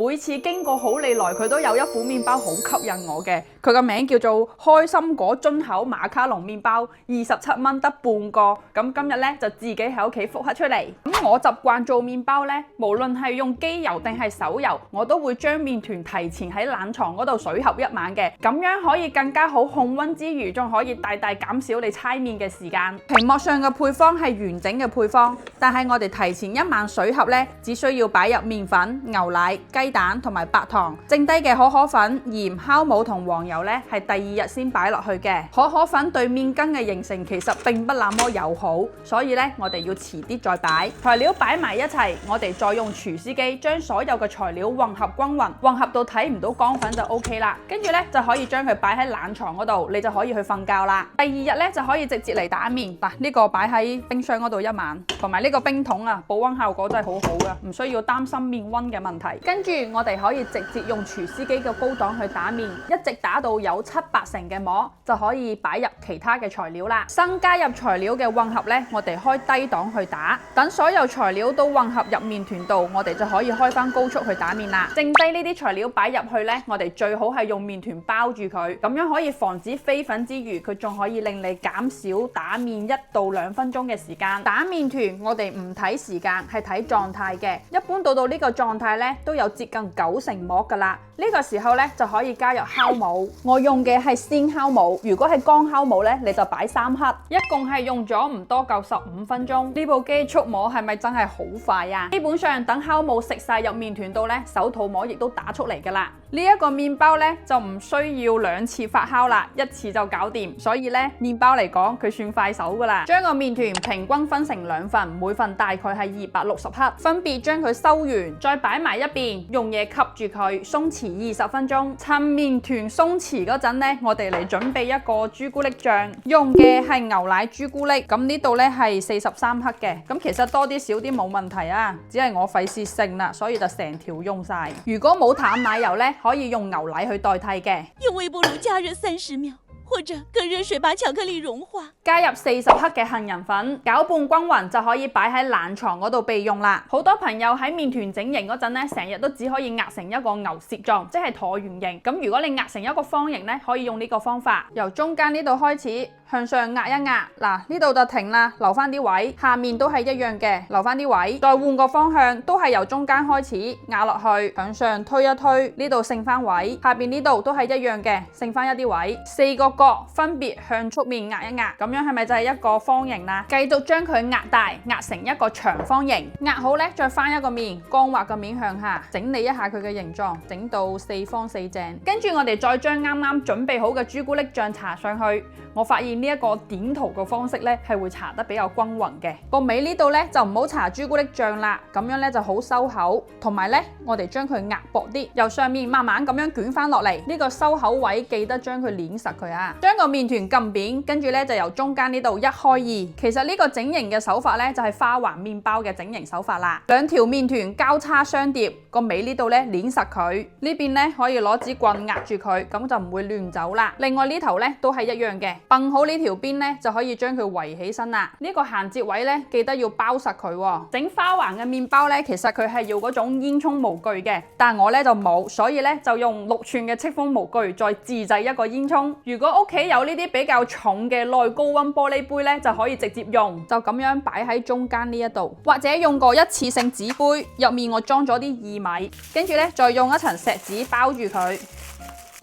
每次經過好利來，佢都有一款麵包好吸引我嘅，佢個名叫做開心果樽口馬卡龍麵包，27蚊得半個。咁今日咧就自己喺屋企復刻出嚟。咁我習慣做麵包咧，無論係用機油定係手油，我都會將麵團提前喺冷藏嗰度水合一晚嘅，咁樣可以更加好控溫之餘，仲可以大大減少你搓麵嘅時間。屏幕上嘅配方係完整嘅配方，但係我哋提前一晚水合咧，只需要擺入麵粉、牛奶、雞蛋同埋白糖，剩低嘅可可粉、鹽、酵母同黃油咧係第二日先擺落去嘅。可可粉對麵筋嘅形成其實並不那麼友好，所以咧我哋要遲啲再擺。材料擺埋一齊，我哋再用廚師機將所有嘅材料混合均勻，混合到睇唔到乾粉就 OK 啦。跟住咧就可以將佢擺喺冷藏嗰度，你就可以去瞓覺啦。第二日咧就可以直接嚟打麵。嗱，呢個擺喺冰箱嗰度一晚，同埋呢個冰桶啊，保溫效果真係好好嘅，唔需要擔心麵溫嘅問題。跟住我哋可以直接用廚師機嘅高檔去打麵，一直打到有7、8成嘅膜，就可以擺入其他嘅材料啦。新加入材料嘅混合呢，我哋開低檔去打，等所有材料都混合入麵團度，我哋就可以開翻高速去打麵啦。剩低呢啲材料擺入去呢，我哋最好係用麵團包住佢，咁樣可以防止飛粉之餘，佢仲可以令你減少打麵1到2分鐘嘅時間。打麵團我哋唔睇時間，係睇狀態嘅，一般到呢個狀態呢，都有接近9成膜噶啦。呢個時候咧就可以加入酵母，我用嘅係鮮酵母，如果係乾酵母咧，你就擺3克，一共係用咗唔多夠15分鐘。呢部機速磨係咪真係好快啊？基本上等酵母食晒入麵團度咧，手套膜亦都打出嚟噶啦。呢一個麵包咧就唔需要2次發酵啦，一次就搞掂，所以咧麵包嚟講佢算快手噶啦。將個麵團平均分成2份，每份大概係260克，分別將佢收完，再擺埋一邊，用嘢吸住佢，鬆弛20分鐘。趁麵團鬆弛嗰陣呢，我哋嚟準備一個朱古力醬，用嘅係牛奶朱古力。咁呢度呢係43克嘅，咁其實多啲少啲冇問題啊，只係我費事剩啦，所以就成條用晒。如果冇淡奶油呢，可以用牛奶去代替嘅。用微波爐加熱30秒。或者跟熱水把巧克力融化，加入40克嘅杏仁粉，攪拌均勻就可以擺喺冷藏嗰度備用啦。好多朋友喺麵團整形嗰陣咧，成日都只可以壓成一個牛舌狀，即係橢圓形。咁如果你壓成一個方形咧，可以用呢個方法，由中間呢度開始向上壓一壓，嗱呢度就停啦，留翻啲位，下面都係一樣嘅，留翻啲位，再換個方向，都係由中間開始壓落去，向上推一推，呢度剩翻位，下邊呢度都係一樣嘅，剩翻一啲位，4個角分別向側面壓一壓，咁樣係咪就係一個方形啦？繼續將佢壓大，壓成一個長方形，壓好咧，再翻一個面，光滑個面向下，整理一下佢嘅形狀，整到4方4正。跟住我哋再將啱啱準備好嘅朱古力醬搽上去。我發現呢一個點塗嘅方式咧係會搽得比較均勻嘅。個尾呢度咧就唔好搽朱古力醬啦，咁樣咧就好收口。同埋咧，我哋將佢壓薄啲，由上面慢慢咁樣捲翻落嚟。呢個收口位記得將佢捏實佢啊。將個麵團撳扁，跟住咧就由中間呢度一開二。其實呢個整形嘅手法咧就係花環麵包嘅整形手法啦。兩條麵團交叉相疊，個尾呢度咧捏實佢。呢邊咧可以攞支棍壓住佢，咁就唔會亂走啦。另外呢頭咧都係一樣嘅。掟好呢條邊咧，就可以將佢圍起身啦。呢個銜接位咧，記得要包實佢喎。整花環嘅麵包咧，其實佢係要嗰種煙囪模具嘅，但我咧就冇，所以咧就用6寸嘅戚風模具再自製一個煙囪。如果屋企有呢啲比較重嘅耐高溫玻璃杯咧，就可以直接用，就咁樣擺喺中間呢一度，或者用個一次性紙杯，入面我裝咗啲薏米，跟住咧再用一層錫紙包住佢。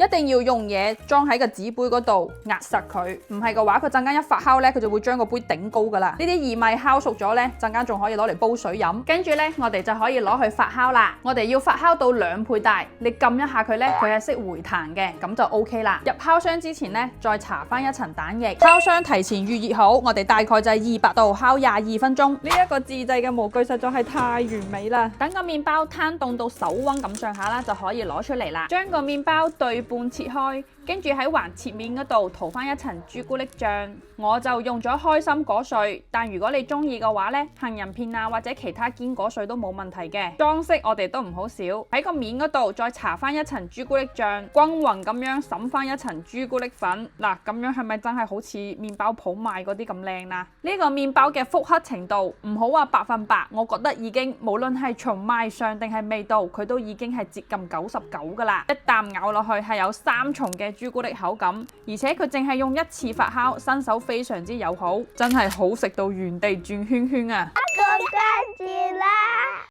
一定要用嘢裝喺個紙杯嗰度壓實佢，唔係嘅話佢陣間一發酵咧，佢就會將個杯頂高噶啦。呢啲薏米烤熟咗咧，陣間仲可以攞嚟煲水飲。跟住咧，我哋就可以攞去發酵啦。我哋要發酵到2倍大，你撳一下佢咧，佢係識回彈嘅，咁就 OK 啦。入烤箱之前咧，再搽翻一層蛋液。烤箱提前預熱好，我哋大概就係200度烤22分鐘。呢一個自製嘅模具實在係太完美啦。等個麵包攤凍到手溫咁上下啦，就可以攞出嚟啦。將個麵包對半切開，跟住喺橫切面嗰度塗翻一層朱古力醬。我就用咗開心果碎，但如果你中意嘅話呢，杏仁片啊或者其他堅果碎都冇問題嘅。裝飾我哋都唔好少，喺個面嗰度再搽翻一層朱古力醬，均勻咁樣灑翻一層朱古力粉。嗱，咁樣係咪真係好似麵包鋪賣嗰啲咁靚啦？呢個麵包嘅復刻程度唔好話100%，我覺得已經無論係從賣相定係味道，佢都已經係接近99噶啦。一啖咬落去係有3重嘅朱古力口感，而且佢淨係用1次發酵，新手非常之友好，真係好食到原地轉圈圈啊！